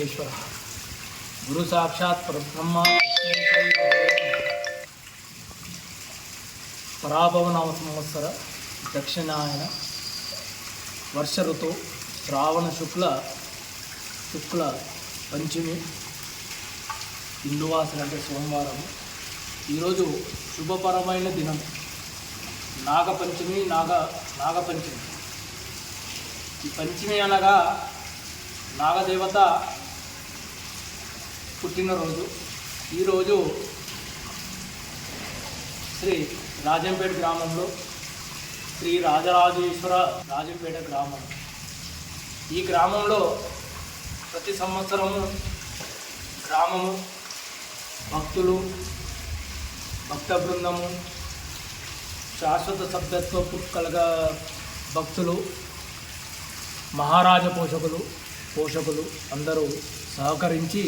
మహేశ్వర గురు సాక్షాత్ పరబ్రహ్మ పరాభవనామ సంవత్సర దక్షిణాయన వర్ష ఋతువు శ్రావణ శుక్ల పంచమి హిందువాసులు అంటే సోమవారం. ఈరోజు శుభపరమైన దినం నాగపంచమి. ఈ పంచమి అనగా నాగదేవత పుట్టినరోజు. ఈరోజు శ్రీ రాజంపేట గ్రామంలో శ్రీ రాజరాజేశ్వర రాజంపేట గ్రామం. ఈ గ్రామంలో ప్రతి సంవత్సరము గ్రామము భక్తులు భక్త బృందము శాశ్వత సభ్యత్వపు భక్తులు మహారాజ పోషకులు అందరూ సహకరించి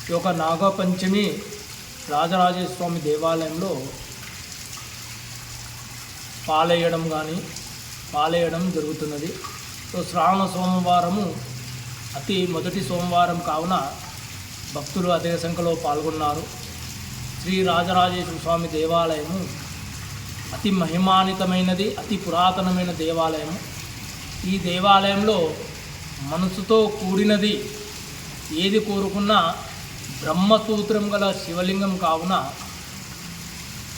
ఈ యొక్క నాగపంచమి రాజరాజేశ్వర స్వామి దేవాలయంలో పాలేయడం జరుగుతున్నది. సో శ్రావణ సోమవారము మొదటి సోమవారం కావున భక్తులు అధిక సంఖ్యలో పాల్గొన్నారు. శ్రీ రాజరాజేశ్వర స్వామి దేవాలయము అతి మహిమాన్వితమైనది, అతి పురాతనమైన దేవాలయము. ఈ దేవాలయంలో మనసుతో కూడినది ఏది కోరుకున్నా బ్రహ్మసూత్రం గల శివలింగం కావున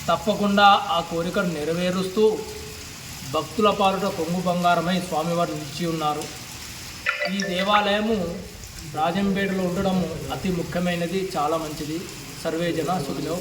తప్పకుండా ఆ కోరికను నెరవేరుస్తూ భక్తుల పాలుట కొంగు బంగారమై స్వామివారు నిలిచి ఉన్నారు. ఈ దేవాలయము రాజంపేటలో ఉండడము అతి ముఖ్యమైనది, చాలా మంచిది. సర్వే జన సుఖినో.